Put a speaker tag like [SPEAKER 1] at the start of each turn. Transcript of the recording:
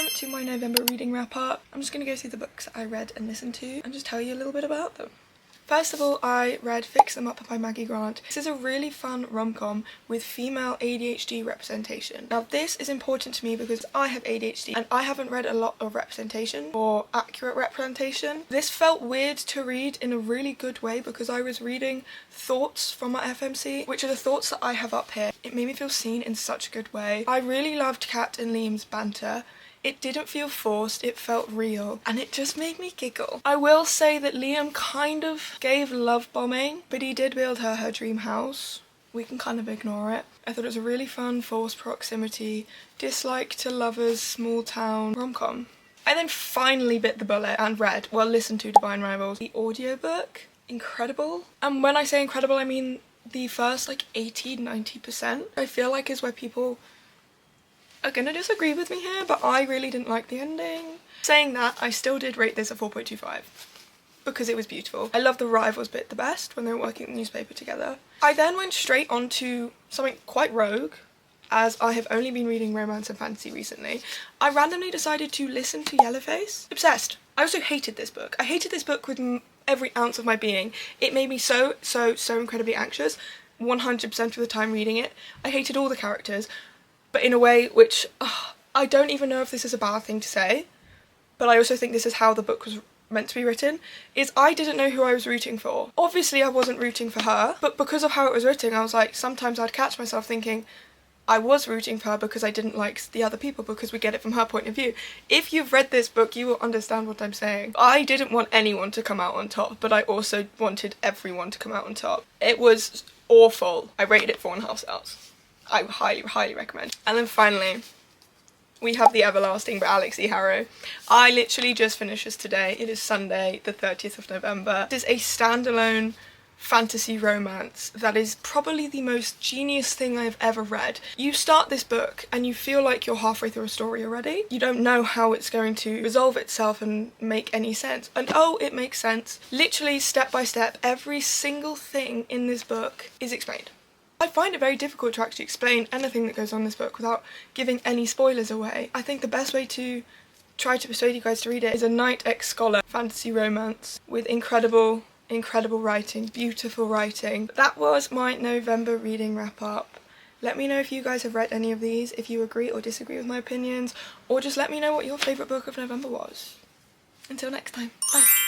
[SPEAKER 1] time to my November reading wrap up. I'm just going to go through the books I read and listened to and just tell you a little bit about them. First of all, I read Fix Them Up by Maggie Grant. This is a really fun rom-com with female ADHD representation. Now this is important to me because I have ADHD and I haven't read a lot of representation or accurate representation. This felt weird to read in a really good way because I was reading thoughts from my FMC, which are the thoughts that I have up here. It made me feel seen in such a good way. I really loved Kat and Liam's banter. It didn't feel forced, it felt real, and it just made me giggle. I will say that Liam kind of gave love bombing, but he did build her dream house. We can kind of ignore it. I thought it was a really fun forced proximity, dislike to lovers, small town rom-com. I then finally bit the bullet and read, well, listened to Divine Rivals, the audiobook. Incredible. And when I say incredible, I mean the first like 80-90%. I feel like is where people are gonna disagree with me here, but I really didn't like the ending. Saying that, I still did rate this a 4.25 because it was beautiful. I love the rivals bit the best when they were working at the newspaper together. I then went straight on to something quite rogue, as I have only been reading romance and fantasy recently. I randomly decided to listen to Yellowface. Obsessed. I also hated this book. I hated this book with every ounce of my being. It made me so incredibly anxious 100% of the time reading it. I hated all the characters, but in a way which, I don't even know if this is a bad thing to say, but I also think this is how the book was meant to be written, is I didn't know who I was rooting for. Obviously I wasn't rooting for her, but because of how it was written, I was like, sometimes I'd catch myself thinking, I was rooting for her because I didn't like the other people because we get it from her point of view. If you've read this book, you will understand what I'm saying. I didn't want anyone to come out on top, but I also wanted everyone to come out on top. It was awful. I rated it 4.5 stars. I highly recommend. And then finally, we have The Everlasting by Alex E. Harrow. I literally just finished this today. It is Sunday, the 30th of November. This is a standalone fantasy romance that is probably the most genius thing I've ever read. You start this book and you feel like you're halfway through a story already. You don't know how it's going to resolve itself and make any sense. And oh, it makes sense. Literally step by step, every single thing in this book is explained. I find it very difficult to actually explain anything that goes on in this book without giving any spoilers away. I think the best way to try to persuade you guys to read it is a Knight X Scholar fantasy romance with incredible writing, beautiful writing. That was my November reading wrap up. Let me know if you guys have read any of these, if you agree or disagree with my opinions, or just let me know what your favourite book of November was. Until next time, bye.